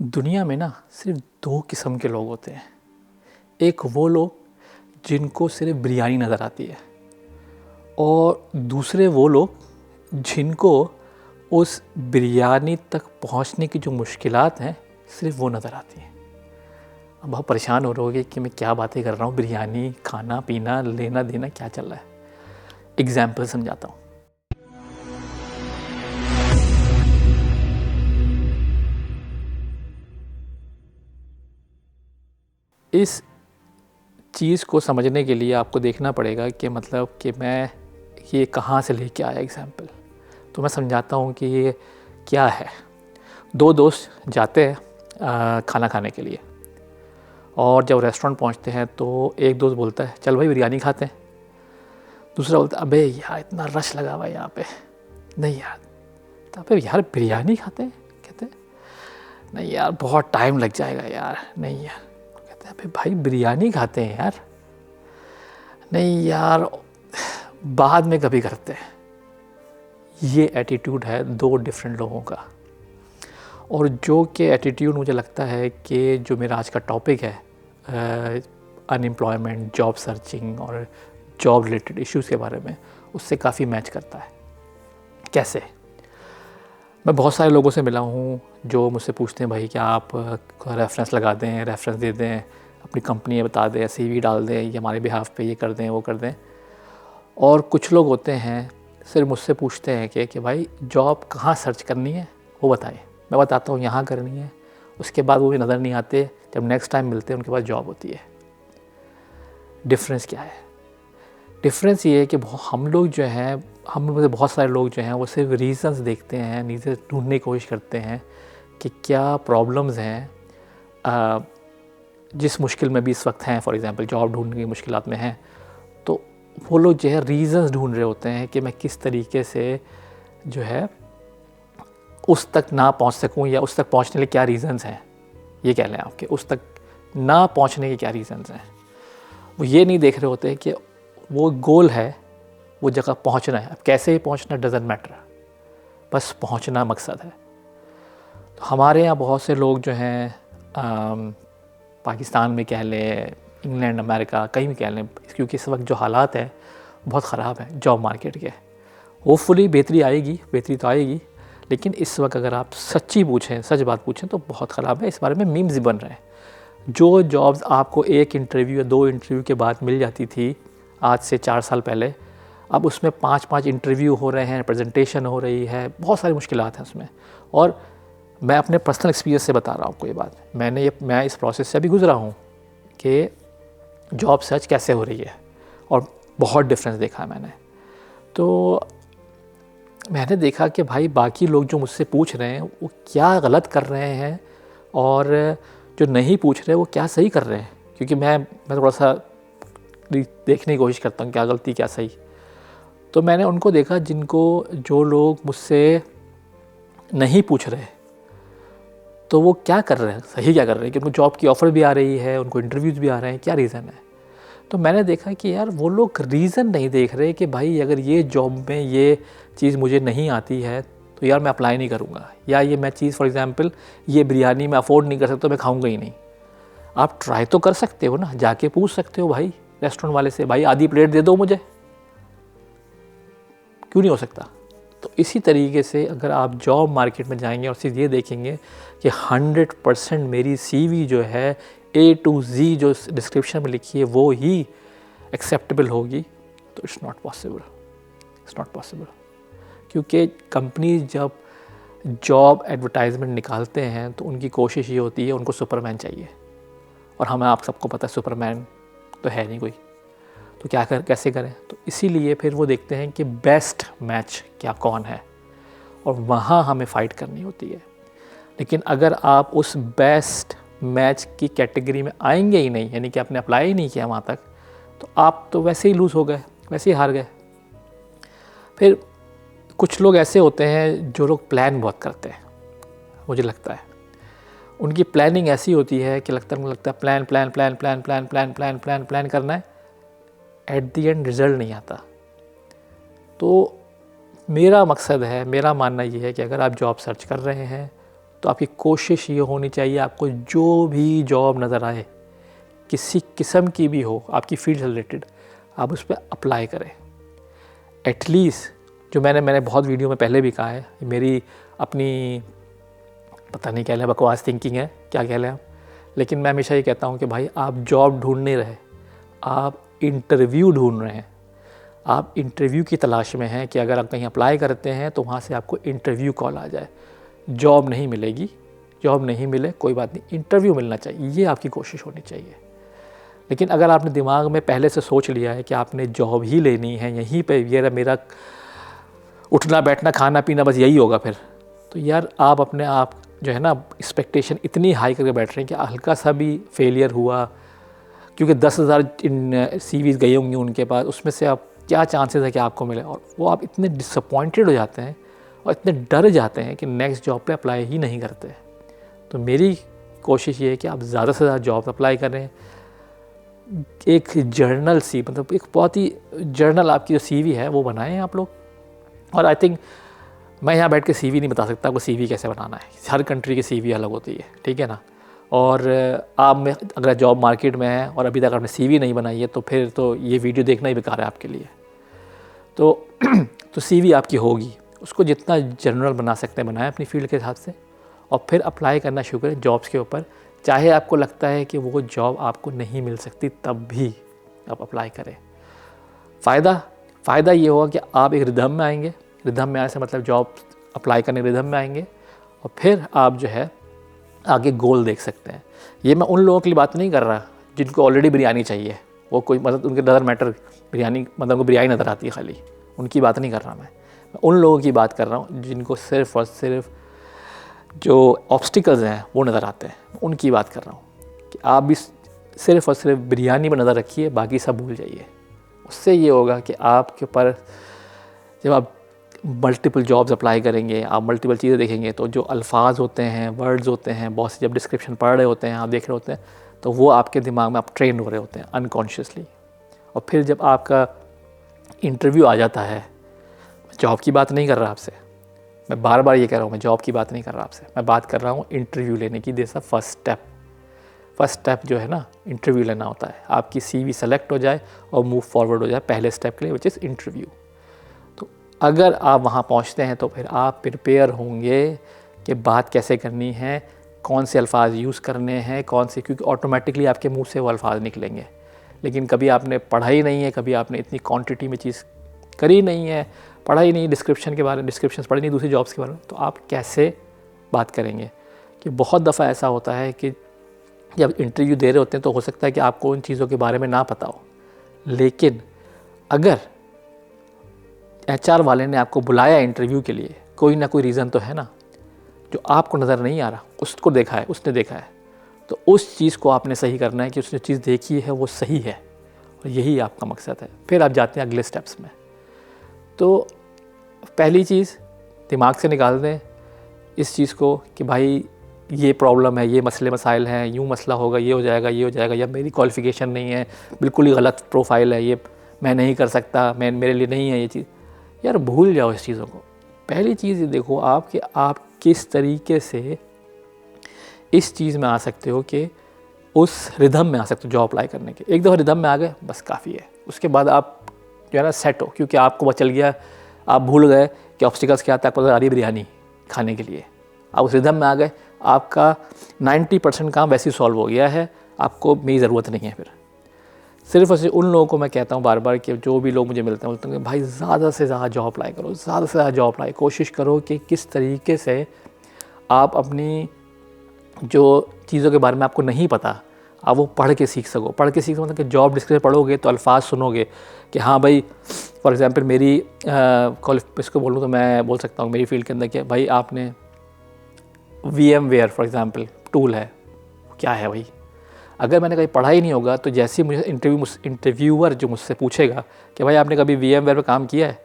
दुनिया में ना सिर्फ दो किस्म के लोग होते हैं। एक वो लोग जिनको सिर्फ बिरयानी नज़र आती है और दूसरे वो लोग जिनको उस बिरयानी तक पहुंचने की जो मुश्किलात हैं सिर्फ वो नज़र आती हैं। अब बहुत परेशान हो रहे होगे कि मैं क्या बातें कर रहा हूँ, बिरयानी खाना पीना लेना देना क्या चल रहा है। एग्जाम्पल समझाता हूँ। इस चीज़ को समझने के लिए आपको देखना पड़ेगा कि मतलब कि मैं ये कहाँ से लेके आया एग्जाम्पल। तो मैं समझाता हूँ कि ये क्या है। दो दोस्त जाते हैं खाना खाने के लिए और जब रेस्टोरेंट पहुँचते हैं तो एक दोस्त बोलता है चल भाई बिरयानी खाते हैं। दूसरा बोलता है अबे यार इतना रश लगा हुआ है यहाँ पे, नहीं यार। तो अबे यार बिरयानी खाते हैं, कहते हैं नहीं यार बहुत टाइम लग जाएगा यार, नहीं यार। कहते हैं अबे भाई बिरयानी खाते हैं यार, नहीं यार बाद में कभी करते हैं। ये एटीट्यूड है दो डिफरेंट लोगों का। और जो कि एटीट्यूड मुझे लगता है कि जो मेरा आज का टॉपिक है अनएम्प्लॉयमेंट, जॉब सर्चिंग और जॉब रिलेटेड इश्यूज़ के बारे में, उससे काफ़ी मैच करता है। कैसे? मैं बहुत सारे लोगों से मिला हूँ जो मुझसे पूछते हैं भाई क्या आप रेफरेंस लगा दें, रेफरेंस दे दें, अपनी कंपनी बता दें, सीवी डाल दें, ये हमारे बिहाफ पे ये कर दें वो कर दें। और कुछ लोग होते हैं सिर्फ मुझसे पूछते हैं कि भाई जॉब कहाँ सर्च करनी है वो बताएं। मैं बताता हूँ यहाँ करनी है, उसके बाद वो भी नज़र नहीं आते, जब नेक्स्ट टाइम मिलते हैं उनके पास जॉब होती है। डिफरेंस क्या है? डिफरेंस ये है कि हम लोग जो हैं, हम में से बहुत सारे लोग जो हैं वो सिर्फ रीज़न्स देखते हैं, नीचे ढूंढने की कोशिश करते हैं कि क्या प्रॉब्लम्स हैं जिस मुश्किल में भी इस वक्त हैं। फॉर एग्ज़ाम्पल जॉब ढूंढने की मुश्किलात में हैं तो वो लोग जो है रीज़न्स ढूंढ रहे होते हैं कि मैं किस तरीके से जो है उस तक ना पहुंच सकूं, या उस तक पहुंचने के लिए क्या रीज़न्स हैं। ये कह लें आपके उस तक ना पहुंचने के क्या रीज़न्स हैं। वो ये नहीं देख रहे होते हैं कि वो गोल है, वो जगह पहुंचना है। अब कैसे ही पहुंचना डज़न्ट मैटर, बस पहुंचना मकसद है। तो हमारे यहाँ बहुत से लोग जो हैं पाकिस्तान में कह लें, इंग्लैंड, अमेरिका, कहीं भी कह लें, क्योंकि इस वक्त जो हालात हैं बहुत ख़राब हैं जॉब मार्केट के। होपफुली बेहतरी आएगी, बेहतरी तो आएगी, लेकिन इस वक्त अगर आप सच्ची पूछें, सच बात पूछें तो बहुत ख़राब है। इस बारे में मीम्स बन रहे हैं। जो जॉब्स आपको एक इंटरव्यू या दो इंटरव्यू के बाद मिल जाती थी आज से 4 साल पहले, अब उसमें 5-5 इंटरव्यू हो रहे हैं, प्रेजेंटेशन हो रही है, बहुत सारी मुश्किलात हैं उसमें। और मैं अपने पर्सनल एक्सपीरियंस से बता रहा हूँ आपको ये बात। मैं इस प्रोसेस से अभी गुजरा हूँ कि जॉब सर्च कैसे हो रही है और बहुत डिफरेंस देखा है मैंने। तो मैंने देखा कि भाई बाकी लोग जो मुझसे पूछ रहे हैं वो क्या गलत कर रहे हैं और जो नहीं पूछ रहे वो क्या सही कर रहे हैं। क्योंकि मैं थोड़ा सा देखने की कोशिश करता हूँ क्या गलती क्या सही। तो मैंने उनको देखा जो लोग मुझसे नहीं पूछ रहे तो वो क्या कर रहे हैं, सही क्या कर रहे हैं, कि उनको जॉब की ऑफ़र भी आ रही है, उनको इंटरव्यूज़ भी आ रहे हैं, क्या रीज़न है। तो मैंने देखा कि यार वो लोग रीज़न नहीं देख रहे कि भाई अगर ये जॉब में ये चीज़ मुझे नहीं आती है तो यार मैं अप्लाई नहीं करूँगा, या ये मैं चीज़ फॉर एग्ज़ाम्पल ये बिरयानी मैं अफोर्ड नहीं कर सकता, मैं खाऊँगा ही नहीं। आप ट्राई तो कर सकते हो ना, जाके पूछ सकते हो भाई रेस्टोरेंट वाले से, भाई आधी प्लेट दे दो मुझे, क्यों नहीं हो सकता। तो इसी तरीके से अगर आप जॉब मार्केट में जाएंगे और सिर्फ ये देखेंगे कि 100% मेरी सीवी जो है A to Z जो डिस्क्रिप्शन में लिखी है वो ही एक्सेप्टेबल होगी, तो इट्स नॉट पॉसिबल। क्योंकि कंपनी जब जॉब एडवर्टाइजमेंट निकालते हैं तो उनकी कोशिश ये होती है, उनको सुपरमैन चाहिए, और हमें आप सबको पता है सुपरमैन तो है नहीं कोई। तो कैसे करें। तो इसीलिए फिर वो देखते हैं कि बेस्ट मैच क्या कौन है, और वहाँ हमें फ़ाइट करनी होती है। लेकिन अगर आप उस बेस्ट मैच की कैटेगरी में आएंगे ही नहीं, यानी कि आपने अप्लाई ही नहीं किया वहाँ तक, तो आप तो वैसे ही लूज़ हो गए, वैसे ही हार गए। फिर कुछ लोग ऐसे होते हैं जो लोग प्लान बहुत करते हैं, मुझे लगता है उनकी प्लानिंग ऐसी होती है कि मुझे लगता है प्लान करना है, एट दी एंड रिज़ल्ट नहीं आता। तो मेरा मकसद है, मेरा मानना ये है कि अगर आप जॉब सर्च कर रहे हैं तो आपकी कोशिश ये होनी चाहिए, आपको जो भी जॉब नज़र आए, किसी किस्म की भी हो, आपकी फील्ड से रिलेटेड, आप उस पर अप्लाई करें। एटलीस्ट जो मैंने बहुत वीडियो में पहले भी कहा है, मेरी अपनी पता नहीं क्या लें बकवास थिंकिंग है, क्या कह लें आप, लेकिन मैं हमेशा ये कहता हूँ कि भाई आप जॉब ढूंढ नहीं रहे, आप इंटरव्यू ढूंढ रहे हैं। आप इंटरव्यू की तलाश में हैं कि अगर आप कहीं अप्लाई करते हैं तो वहाँ से आपको इंटरव्यू कॉल आ जाए। जॉब नहीं मिलेगी, जॉब नहीं मिले कोई बात नहीं, इंटरव्यू मिलना चाहिए, ये आपकी कोशिश होनी चाहिए। लेकिन अगर आपने दिमाग में पहले से सोच लिया है कि आपने जॉब ही लेनी है, यहीं पे ये मेरा उठना बैठना खाना पीना बस यही होगा फिर, तो यार आप अपने आप जो है ना एक्सपेक्टेशन इतनी हाई करके बैठ रहे हैं कि हल्का सा भी फेलियर हुआ, क्योंकि 10,000 CVs गए होंगे उनके पास, उसमें से आप क्या चांसेस है कि आपको मिले, और वो आप इतने डिसअपॉइंटेड हो जाते हैं और इतने डर जाते हैं कि नेक्स्ट जॉब पे अप्लाई ही नहीं करते। तो मेरी कोशिश ये है कि आप ज़्यादा से ज़्यादा जॉब अप्लाई करें। एक जर्नल सी मतलब एक बहुत ही जर्नल आपकी जो CV है वो बनाएं आप लोग। और आई थिंक मैं यहाँ बैठ के CV नहीं बता सकता आपको CV कैसे बनाना है, हर कंट्री की CV अलग होती है, ठीक है ना। और आप में अगर जॉब मार्केट में है और अभी तक आपने CV नहीं बनाई है तो फिर तो ये वीडियो देखना ही बेकार है आपके लिए। तो CV आपकी होगी, उसको जितना जनरल बना सकते हैं बनाएं अपनी फील्ड के हिसाब से, और फिर अप्लाई करना शुरू करें जॉब्स के ऊपर। चाहे आपको लगता है कि वो जॉब आपको नहीं मिल सकती, तब भी आप अप्लाई करें। फ़ायदा ये होगा कि आप एक रिदम में आएंगे, रिदम में आने से मतलब जॉब अप्लाई करने रिदम में आएंगे, और फिर आप जो है आगे गोल देख सकते हैं। ये मैं उन लोगों के लिए बात नहीं कर रहा जिनको ऑलरेडी बिरयानी चाहिए, वो कोई मतलब उनके नज़र मैटर बिरयानी मतलब उनको बिरयानी नज़र आती है खाली, उनकी बात नहीं कर रहा मैं उन लोगों की बात कर रहा हूँ जिनको सिर्फ़ और सिर्फ जो ऑब्स्टिकल्स हैं वो नज़र आते हैं, उनकी बात कर रहा हूँ कि आप भी सिर्फ़ और सिर्फ बिरयानी पर नज़र रखिए, बाकी सब भूल जाइए। उससे ये होगा कि आपके ऊपर जब आप मल्टीपल जॉब्स अप्लाई करेंगे, आप मल्टीपल चीज़ें देखेंगे, तो जो अल्फाज होते हैं, वर्ड्स होते हैं, बहुत से जब डिस्क्रिप्शन पढ़ रहे होते हैं, आप देख रहे होते हैं, तो वो आपके दिमाग में आप ट्रेन हो रहे होते हैं अनकॉन्शियसली। और फिर जब आपका इंटरव्यू आ जाता है, जॉब की बात नहीं कर रहा आपसे, मैं बार बार ये कह रहा हूँ, मैं जॉब की बात नहीं कर रहा आपसे, मैं बात कर रहा हूँ इंटरव्यू लेने की। जैसा फर्स्ट स्टेप जो है ना, इंटरव्यू लेना होता है। आपकी CV सेलेक्ट हो जाए और मूव फॉरवर्ड हो जाए पहले स्टेप के लिए, विच इज़ इंटरव्यू। तो अगर आप वहाँ पहुँचते हैं तो फिर आप प्रिपेयर होंगे कि बात कैसे करनी है, कौन से अल्फाज यूज़ करने हैं, कौन से, क्योंकि ऑटोमेटिकली आपके मुंह से वो अल्फाज निकलेंगे। लेकिन कभी आपने पढ़ा ही नहीं है, कभी आपने इतनी क्वांटिटी में चीज़ करी नहीं है, पढ़ा ही नहीं, डिस्क्रिप्शन पढ़ी नहीं दूसरी जॉब्स के बारे में, तो आप कैसे बात करेंगे। कि बहुत दफ़ा ऐसा होता है कि जब इंटरव्यू दे रहे होते हैं तो हो सकता है कि आपको उन चीज़ों के बारे में ना पता हो, लेकिन अगर HR वाले ने आपको बुलाया इंटरव्यू के लिए, कोई ना कोई रीज़न तो है ना जो आपको नज़र नहीं आ रहा, उसको देखा है, उसने देखा है, तो उस चीज़ को आपने सही करना है कि उसने चीज़ देखी है वो सही है, और यही आपका मकसद है। फिर आप जाते हैं अगले स्टेप्स में। तो पहली चीज़ दिमाग से निकाल दें इस चीज़ को कि भाई ये प्रॉब्लम है, ये मसले मसाइल हैं, यूँ मसला होगा, ये हो जाएगा, ये हो जाएगा, या मेरी क्वालिफ़िकेशन नहीं है, बिल्कुल ही गलत प्रोफाइल है, ये मैं नहीं कर सकता, मेरे लिए नहीं है ये चीज़। यार भूल जाओ इस चीज़ों को। पहली चीज़ ये देखो आप कि आप किस तरीके से इस चीज़ में आ सकते हो कि उस रिदम में आ सकते हो जॉब अप्लाई करने के। एक दफ़ा रिदम में आ गए बस काफ़ी है, उसके बाद आप जो है ना सेट हो, क्योंकि आपको पता चल गया, आप भूल गए कि ऑब्स्टिकल्स क्या आता है, आपको आ रही है बिरयानी खाने के लिए, आप उस रिदम में आ गए, आपका 90% काम वैसे ही सॉल्व हो गया है, आपको मेरी ज़रूरत नहीं है। फिर सिर्फ और सिर्फ उन लोगों को मैं कहता हूँ बार बार कि जो भी लोग मुझे मिलते हैं बोलते हैं कि भाई ज़्यादा से ज़्यादा जॉब अप्लाई करो, ज़्यादा से ज़्यादा जॉब अप्लाई, कोशिश करो कि किस तरीके से आप अपनी जो चीज़ों के बारे में आपको नहीं पता आप वो पढ़ के सीख सको। पढ़ के सीख मतलब कि जॉब डिस्क्रिप्शन पढ़ोगे तो अल्फाज सुनोगे कि हाँ भाई, फॉर एग्ज़ाम्पल मेरी इसको बोलूँ तो मैं बोल सकता हूँ मेरी फील्ड के अंदर कि भाई आपने VMware फॉर एग्ज़ाम्पल टूल है, क्या है भाई, अगर मैंने कहीं पढ़ा ही नहीं होगा तो जैसे ही मुझे इंटरव्यूअर जो मुझसे पूछेगा कि भाई आपने कभी VMware पे काम किया है,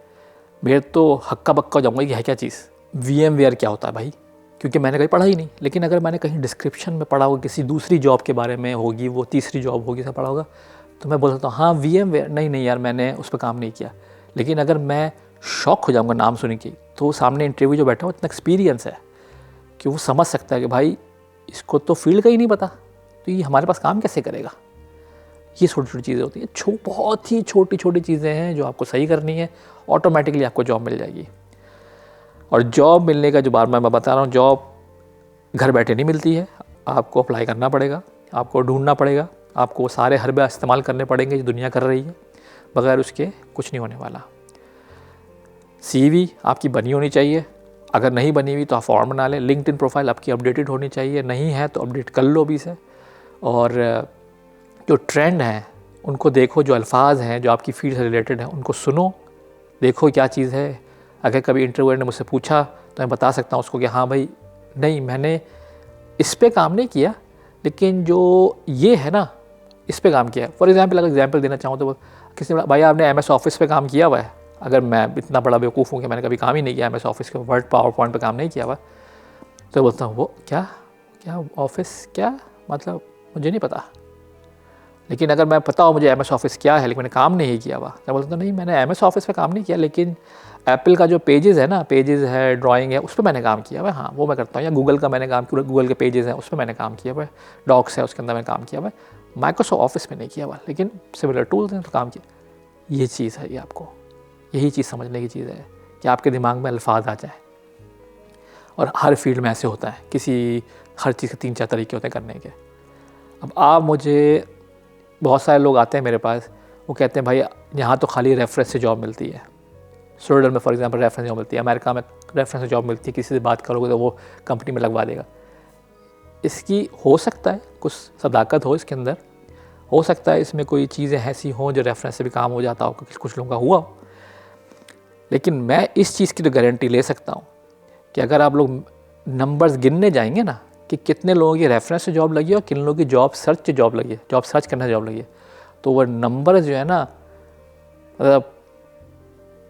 मैं तो हक्का बक्का हो जाऊँगा कि है क्या चीज़, VMware क्या होता है भाई, क्योंकि मैंने कहीं पढ़ा ही नहीं। लेकिन अगर मैंने कहीं डिस्क्रिप्शन में पढ़ा होगा, किसी दूसरी जॉब के बारे में होगी, वो तीसरी जॉब होगी, सब पढ़ा होगा, तो मैं बोल सकता हूँ हाँ VMware, नहीं यार मैंने उस पर काम नहीं किया। लेकिन अगर मैं शॉक हो जाऊँगा नाम सुन के, तो सामने इंटरव्यू जो बैठा हो इतना एक्सपीरियंस है कि वो समझ सकता है कि भाई इसको तो फील्ड का ही नहीं पता, तो ये हमारे पास काम कैसे करेगा। ये छोटी छोटी चीज़ें होती हैं, बहुत ही छोटी छोटी चीज़ें हैं जो आपको सही करनी है, ऑटोमेटिकली आपको जॉब मिल जाएगी। और जॉब मिलने का जो बार मैं बता रहा हूँ, जॉब घर बैठे नहीं मिलती है, आपको अप्लाई करना पड़ेगा, आपको ढूंढना पड़ेगा, आपको सारे हरबे इस्तेमाल करने पड़ेंगे जो दुनिया कर रही है, बगैर उसके कुछ नहीं होने वाला। सीवी आपकी बनी होनी चाहिए, अगर नहीं बनी हुई तो आप फॉर्म बना लें। लिंक्डइन प्रोफाइल आपकी अपडेटेड होनी चाहिए, नहीं है तो अपडेट कर लो भी से। और जो ट्रेंड हैं उनको देखो, जो अल्फाज हैं जो आपकी फील्ड से रिलेटेड हैं उनको सुनो, देखो क्या चीज़ है। अगर कभी इंटरव्यूअर ने मुझसे पूछा तो मैं बता सकता हूँ उसको कि हाँ भाई नहीं, मैंने इस पे काम नहीं किया, लेकिन जो ये है ना इस पे काम किया है। फॉर एग्जांपल अगर एग्जांपल देना चाहूँ तो किसी ने भाई आपने MS ऑफिस पे काम किया हुआ है। अगर मैं इतना बड़ा बेवकूफ़ हूँ कि मैंने कभी काम ही नहीं किया MS ऑफिस के, वर्ड पावर पॉइंट पे काम नहीं किया हुआ, तो बोलता हूँ वो क्या ऑफिस क्या मतलब, मुझे नहीं पता। लेकिन अगर मैं पता हो मुझे MS ऑफिस क्या है लेकिन मैंने काम नहीं किया हुआ, मैं बोलता हूँ नहीं मैंने MS ऑफिस पे काम नहीं किया, लेकिन एप्पल का जो पेजेस है ना, पेजेस है, ड्राइंग है, उस पर मैंने काम किया हुआ है, हाँ वो मैं करता हूँ। या गूगल का मैंने काम किया, गूगल के पेजेस हैं उस पर मैंने काम किया हुआ है, डॉक्स है उसके अंदर मैंने काम किया हुआ है। माइक्रोसॉफ्ट ऑफिस में नहीं किया हुआ, लेकिन सिमिलर टूल्स हैं तो काम किया। ये चीज़ है, ये आपको यही चीज़ समझने की चीज़ है कि आपके दिमाग में अल्फाज आ जाए। और हर फील्ड में ऐसे होता है, हर चीज़ के 3-4 तरीके होते हैं करने के। अब आप मुझे, बहुत सारे लोग आते हैं मेरे पास, वो कहते हैं भाई यहाँ तो खाली रेफरेंस से जॉब मिलती है। स्वीडन में फॉर एग्जांपल रेफरेंस जॉब मिलती है, अमेरिका में रेफरेंस से जॉब मिलती है, किसी से बात करोगे तो वो कंपनी में लगवा देगा। इसकी हो सकता है कुछ सदाकत हो इसके अंदर, हो सकता है इसमें कोई चीज़ें ऐसी हों जो रेफरेंस से भी काम हो जाता हो, कुछ लोगों का हुआ हो। लेकिन मैं इस चीज़ की तो गारंटी ले सकता हूँ कि अगर आप लोग नंबर्स गिनने जाएंगे ना कि कितने लोगों की रेफरेंस से जॉब लगी है और किन लोगों की जॉब सर्च से जॉब लगी है, जॉब सर्च करने से जॉब लगी है, तो वह नंबर जो है ना मतलब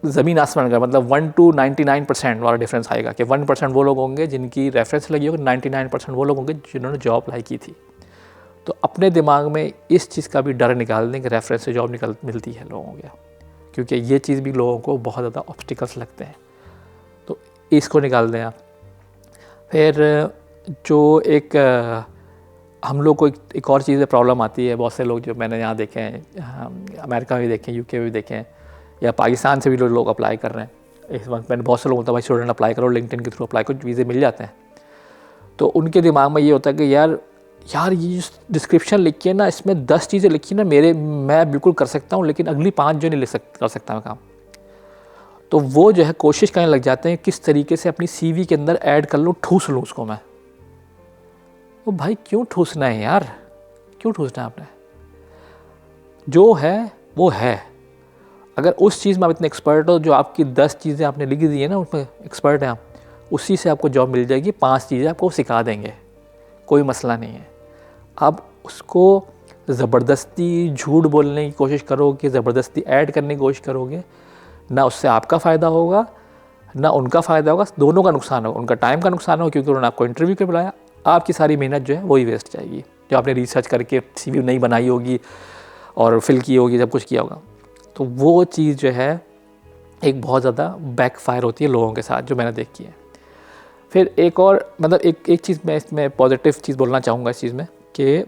ज़मीन आसमान का, मतलब 1 to 99% वाला डिफरेंस आएगा कि 1% वो लोग होंगे जिनकी रेफरेंस लगी होगी, 99% वो लोग होंगे जिन्होंने जॉब अप्लाई की थी। तो अपने दिमाग में इस चीज़ का भी डर निकाल दें कि रेफरेंस से जॉब मिलती है लोगों को, क्योंकि ये चीज़ भी लोगों को बहुत ज़्यादा ऑब्स्टिकल्स लगते हैं, तो इसको निकाल दें आप। फिर जो एक हम लोग को एक और चीज़ प्रॉब्लम आती है, बहुत से लोग जो मैंने यहाँ देखे हैं, अमेरिका में भी देखे हैं, UK में भी देखे हैं, या पाकिस्तान से भी लोग अप्लाई कर रहे हैं। इस वक्त मैंने बहुत से लोग बोलता भाई स्टूडेंट अप्लाई करो, लिंक्डइन के थ्रू अप्लाई करो, वीज़े मिल जाते हैं। तो उनके दिमाग में ये होता है कि यार ये डिस्क्रिप्शन लिखी है ना, इसमें 10 चीज़ें लिखी है ना, मैं बिल्कुल कर सकता हूँ, लेकिन अगली 5 जो नहीं कर सकता मैं काम। तो वो जो है कोशिश करने लग जाते हैं किस तरीके से अपनी CV के अंदर ऐड कर लूँ, ठूस लूँ उसको मैं। तो भाई क्यों ठूसना है यार, क्यों ठूसना है आपने? जो है वो है। अगर उस चीज़ में आप इतने एक्सपर्ट हो, जो आपकी 10 चीज़ें आपने लिख दी है ना उसमें एक्सपर्ट हैं आप, उसी से आपको जॉब मिल जाएगी। 5 चीज़ें आपको सिखा देंगे, कोई मसला नहीं है। आप उसको ज़बरदस्ती झूठ बोलने की कोशिश करोगे, ज़बरदस्ती ऐड करने की कोशिश करोगे, ना उससे आपका फ़ायदा होगा ना उनका फ़ायदा होगा, दोनों का नुकसान होगा। उनका टाइम का नुकसान होगा क्योंकि उन्होंने आपको इंटरव्यू के बुलाया, आपकी सारी मेहनत जो है वही वेस्ट जाएगी, जो आपने रिसर्च करके CV नहीं बनाई होगी और फिल की होगी, जब कुछ किया होगा। तो वो चीज़ जो है एक बहुत ज़्यादा बैकफायर होती है लोगों के साथ, जो मैंने देखी है। फिर एक और मतलब एक चीज़ मैं इसमें पॉजिटिव चीज़ बोलना चाहूँगा इस चीज़ में, कि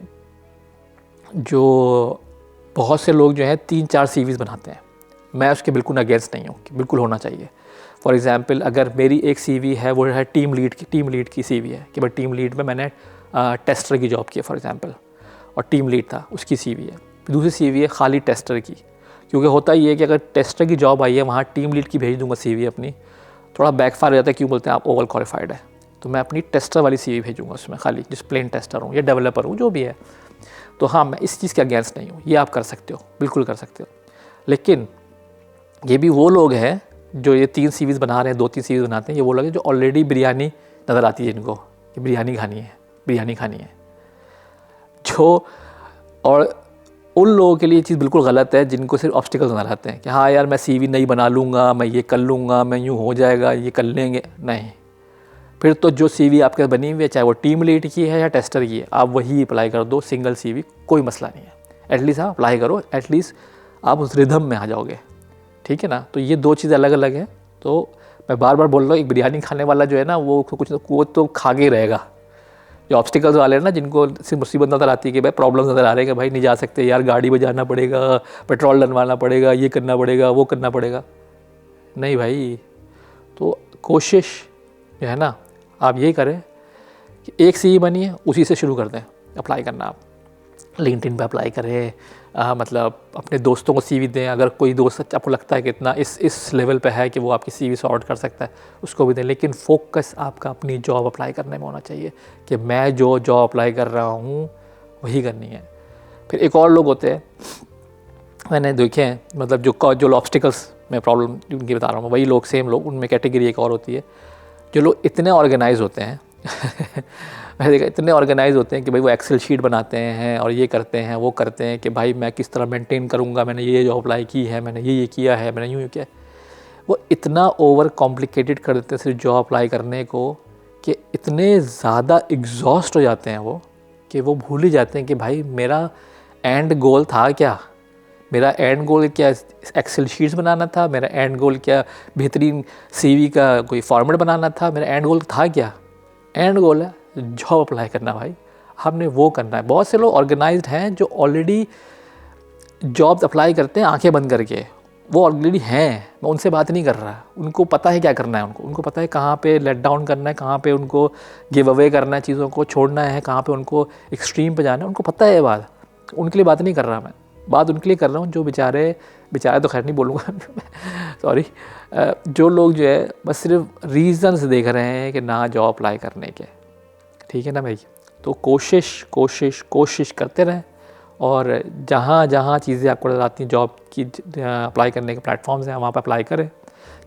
जो बहुत से लोग जो हैं 3-4 CVs बनाते हैं, मैं उसके बिल्कुल अगेंस्ट नहीं हूँ कि बिल्कुल होना चाहिए। फॉर एग्ज़ाम्पल अगर मेरी एक CV है वो है टीम लीड की CV है कि भाई टीम लीड में मैंने टेस्टर की जॉब की फॉर एग्ज़ाम्पल, और टीम लीड था उसकी CV है। दूसरी CV है खाली टेस्टर की, क्योंकि होता ही है कि अगर टेस्टर की जॉब आई है वहाँ टीम लीड की भेज दूंगा CV अपनी, थोड़ा बैकफायर हो जाता है। क्यों बोलते हैं आप ओवर क्वालिफाइड है, तो मैं अपनी टेस्टर वाली CV भेजूंगा उसमें खाली, जिस प्लेन टेस्टर हूँ या डेवलपर हूँ जो भी है। तो हाँ, मैं इस चीज़ के अगेंस्ट नहीं हूँ, ये आप कर सकते हो, बिल्कुल कर सकते हो। लेकिन ये भी वो लोग हैं जो ये 3 CVs बना रहे हैं, 2-3 CVs बनाते हैं, ये वो लोग हैं जो ऑलरेडी बिरयानी नज़र आती है इनको कि बिरयानी खानी है जो, और उन लोगों के लिए ये चीज़ बिल्कुल गलत है जिनको सिर्फ ऑब्स्टिकल्स नज़र आते हैं कि हाँ यार मैं CV नहीं बना लूँगा, मैं ये कर लूँगा, मैं यूँ हो जाएगा, ये कर लेंगे। नहीं, फिर तो जो CV आपके बनी हुई है, चाहे वो टीम लीड की है या टेस्टर की है, आप वही अप्लाई कर दो, सिंगल CV, कोई मसला नहीं है। एटलीस्ट आप अप्लाई करो, एटलीस्ट आप उस रिदम में आ जाओगे, ठीक है ना। तो ये 2 चीज़ें अलग अलग हैं। तो मैं बार बार बोल रहा हूँ, एक बिरयानी खाने वाला जो है ना वो कुछ वो तो खा के ही रहेगा। जो ऑब्स्टिकल्स वाले हैं ना, जिनको सिर्फ मुसीबत नज़र आती है कि भाई प्रॉब्लम्स नज़र आ रहे हैं कि भाई नहीं जा सकते यार, गाड़ी बजाना पड़ेगा, पेट्रोल डलवाना पड़ेगा, ये करना पड़ेगा, वो करना पड़ेगा, नहीं भाई। तो कोशिश जो है ना आप यही करें कि एक CV बनी है उसी से शुरू कर दें अप्लाई करना। आप लिंक्डइन पे अप्लाई करें, मतलब अपने दोस्तों को CV दें। अगर कोई दोस्त आपको लगता है कि इतना इस लेवल पे है कि वो आपकी CV सॉर्ट कर सकता है, उसको भी दें। लेकिन फोकस आपका अपनी जॉब अप्लाई करने में होना चाहिए कि मैं जो जॉब अप्लाई कर रहा हूँ वही करनी है। फिर एक और लोग होते हैं, मैंने देखे हैं, मतलब जो ऑब्स्टिकल्स में प्रॉब्लम उनकी बता रहा हूँ, वही लोग, सेम लोग, उनमें कैटेगरी एक और होती है, जो लोग इतने ऑर्गेनाइज होते हैं मैंने देखा इतने ऑर्गेनाइज होते हैं कि भाई वो एक्सेल शीट बनाते हैं और ये करते हैं वो करते हैं कि भाई मैं किस तरह मेंटेन करूँगा, मैंने ये जॉब अप्लाई की है, मैंने ये किया है, मैंने यूँ किया है। वो इतना ओवर कॉम्प्लिकेटेड कर देते हैं सिर्फ जॉब अप्लाई करने को कि इतने ज़्यादा एग्जॉस्ट हो जाते हैं वो कि वो भूल ही जाते हैं कि भाई मेरा एंड गोल था क्या। मेरा एंड गोल क्या एक्सेल शीट्स बनाना था, मेरा एंड गोल क्या बेहतरीन CV का कोई फॉर्मेट बनाना था, मेरा एंड गोल था क्या। एंड गोल है जॉब अप्लाई करना भाई, हमने वो करना है। बहुत से लोग ऑर्गेनाइज्ड हैं जो ऑलरेडी जॉब्स अप्लाई करते हैं आंखें बंद करके, वो ऑलरेडी हैं, मैं उनसे बात नहीं कर रहा। उनको पता है क्या करना है, उनको पता है कहाँ पे लेट डाउन करना है, कहाँ पे उनको गिव अवे करना है, चीज़ों को छोड़ना है, कहाँ पे उनको एक्सट्रीम पे जाना है, उनको पता है ये बात। उनके लिए बात नहीं कर रहा मैं, बात उनके लिए कर रहा हूँ जो बेचारे तो खैर नहीं बोलूँगा सॉरी, जो लोग जो है बस सिर्फ रीज़न्स देख रहे हैं कि ना जॉब अप्लाई करने के, ठीक है ना भाई। तो कोशिश करते रहें, और जहाँ जहाँ चीज़ें आपको नज़र आती हैं जॉब की अप्लाई करने के प्लेटफॉर्म्स हैं, वहाँ पर अप्लाई करें।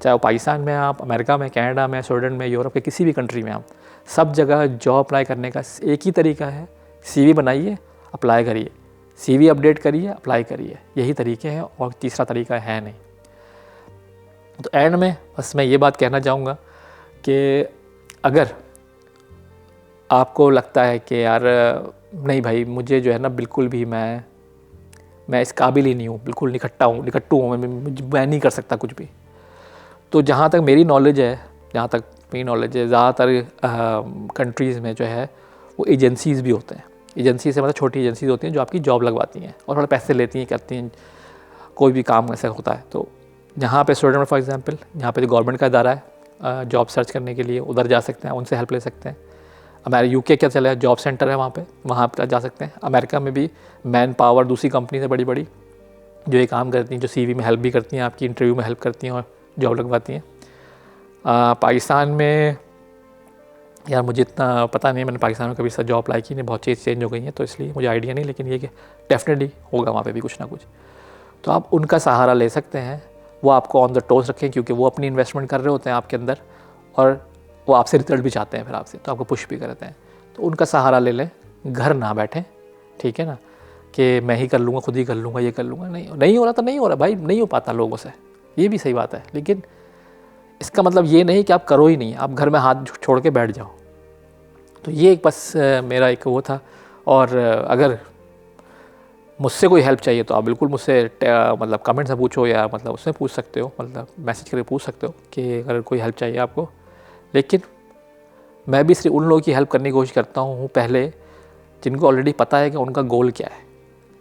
चाहे वो पाकिस्तान में आप, अमेरिका में, कनाडा में, स्वीडन में, यूरोप के किसी भी कंट्री में आप, सब जगह जॉब अप्लाई करने का एक ही तरीका है, CV बनाइए, अप्लाई करिए, CV अपडेट करिए, अप्लाई करिए, यही तरीके हैं और तीसरा तरीका है नहीं। तो एंड में बस मैं ये बात कहना चाहूँगा कि अगर आपको लगता है कि यार नहीं भाई मुझे जो है ना बिल्कुल भी मैं इस काबिल ही नहीं हूँ, बिल्कुल निकट्टू हूँ, मैं नहीं कर सकता कुछ भी, तो जहाँ तक मेरी नॉलेज है, ज़्यादातर कंट्रीज़ में जो है वो एजेंसीज़ भी होते हैं। एजेंसी से मतलब छोटी एजेंसीज़ होती हैं जो आपकी जॉब लगवाती हैं और थोड़ा पैसे लेती हैं, करती हैं, कोई भी काम ऐसा होता है। तो यहाँ पे स्टूडेंट फॉर एग्जांपल, यहाँ पे जो गवर्नमेंट का इदारा है जॉब सर्च करने के लिए, उधर जा सकते हैं, उनसे हेल्प ले सकते हैं। हमारे UK क्या चला है, जॉब सेंटर है वहाँ पर जा सकते हैं। अमेरिका में भी मैन पावर दूसरी कंपनी से बड़ी जो ये काम करती हैं, जो CV में हेल्प भी करती हैं, आपकी इंटरव्यू में हेल्प करती हैं और जॉब लगवाती हैं। पाकिस्तान में यार मुझे इतना पता नहीं, मैंने पाकिस्तान में कभी सा जॉब अप्लाई की नहीं, बहुत चीज़ चेंज हो गई हैं तो इसलिए मुझे आइडिया नहीं, लेकिन ये कि डेफिनेटली होगा वहाँ पे भी कुछ ना कुछ, तो आप उनका सहारा ले सकते हैं। वो आपको ऑन द टोज रखें क्योंकि वो अपनी इन्वेस्टमेंट कर रहे होते हैं आपके अंदर और वो आपसे रिजल्ट भी चाहते हैं, फिर आपसे तो आपको पुश भी करते हैं। तो उनका सहारा ले लें, घर ना बैठें, ठीक है ना, कि मैं ही कर लूँगा, खुद ही कर लूँगा, ये कर लूँगा। नहीं हो रहा तो नहीं हो रहा भाई, नहीं हो पाता लोगों से, ये भी सही बात है, लेकिन इसका मतलब ये नहीं कि आप करो ही नहीं, आप घर में हाथ छोड़ के बैठ जाओ। तो ये एक बस मेरा एक वो था। और अगर मुझसे कोई हेल्प चाहिए तो आप बिल्कुल मुझसे मतलब कमेंट से पूछो या मतलब उससे पूछ सकते हो, मतलब मैसेज करके पूछ सकते हो कि अगर कोई हेल्प चाहिए आपको। लेकिन मैं भी सिर्फ उन लोगों की हेल्प करने की कोशिश करता हूँ पहले जिनको ऑलरेडी पता है कि उनका गोल क्या है।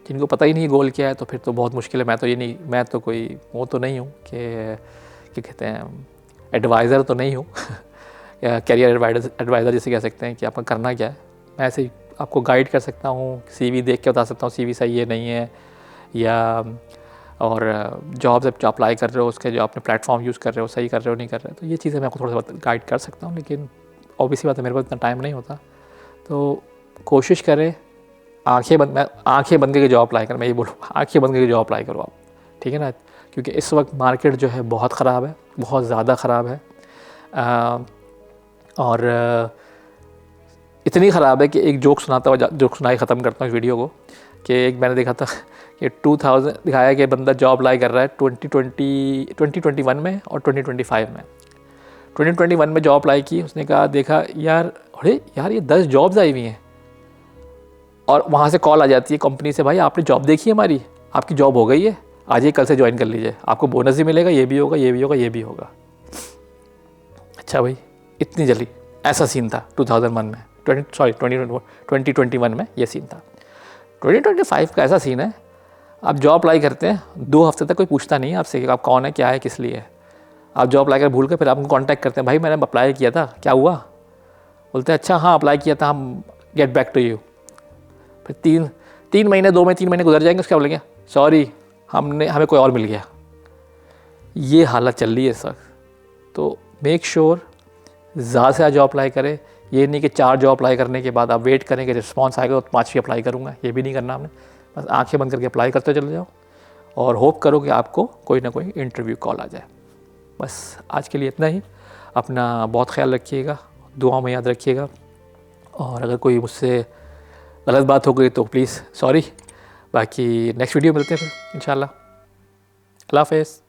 जिनको पता ही नहीं गोल क्या है तो फिर तो बहुत मुश्किल है। मैं तो कोई वो तो नहीं हूँ कि कहते हैं एडवाइज़र तो नहीं हूँ या कैरियर एडवाइज़र जिसे कह सकते हैं कि आपका करना क्या है। मैं ऐसे ही आपको गाइड कर सकता हूँ, CV देख के बता सकता हूँ CV सही है नहीं है, या और जॉब जब अप्लाई कर रहे हो उसके जो आपने प्लेटफॉर्म यूज़ कर रहे हो सही कर रहे हो नहीं कर रहे हो, तो ये चीज़ें मैं आपको थोड़ा सा गाइड कर सकता हूँ। लेकिन ऑब्वियसली बात है मेरे पास इतना टाइम नहीं होता, तो कोशिश करें आंखें बंद करके जॉब अप्लाई करें। मैं ये बोलूँ आंखें बंद करके जॉब अप्लाई करो आप, ठीक है ना, क्योंकि इस वक्त मार्केट जो है बहुत ख़राब है, बहुत ज़्यादा ख़राब है। और इतनी ख़राब है कि एक जोक सुनाई ख़त्म करता हूँ वीडियो को, कि एक मैंने देखा था कि 2000 दिखाया कि बंदा जॉब अप्लाई कर रहा है 2021 में और 2025 में। 2021 में जॉब अप्लाई की, उसने कहा देखा यार अरे यार ये 10 जॉब्स आई हुई हैं, और वहाँ से कॉल आ जाती है कंपनी से, भाई आपने जॉब देखी है हमारी, आपकी जॉब हो गई है, आज ही कल से ज्वाइन कर लीजिए, आपको बोनस भी मिलेगा, ये भी होगा, ये भी होगा, ये भी होगा। अच्छा भाई इतनी जल्दी, ऐसा सीन था 2001 में, 2021 में ये सीन था। 2025 का ऐसा सीन है, आप जॉब अप्लाई करते हैं 2 हफ्ते तक कोई पूछता नहीं है आपसे कि आप कौन है, क्या है, किस लिए है। आप जॉब अप्लाई कर भूल के फिर आपको कांटेक्ट करते हैं, भाई मैंने अप्लाई किया था, क्या हुआ? बोलते हैं अच्छा हाँ अप्लाई किया था, हम गेट बैक टू यू। फिर 3 महीने 2 महीने 3 महीने गुजर जाएंगे, उसके बोलेंगे सॉरी हमें कोई और मिल गया। ये हालत चल रही है इस वक्त। तो मेक श्योर ज़्यादा से ज़्यादा जॉब अप्लाई करें। ये नहीं कि 4 जॉब अप्लाई करने के बाद आप वेट करें कि रिस्पॉन्स आएगा तो 5वीं अप्लाई करूँगा, ये भी नहीं करना आपने। बस आंखें बंद करके अप्लाई करते चले जाओ और होप करो कि आपको कोई ना कोई इंटरव्यू कॉल आ जाए। बस आज के लिए इतना ही। अपना बहुत ख्याल रखिएगा, दुआ में याद रखिएगा, और अगर कोई मुझसे गलत बात हो गई तो प्लीज़ सॉरी। बाकी नेक्स्ट वीडियो मिलते हैं फिर इंशाल्लाह। अल्लाह हाफ़िज़।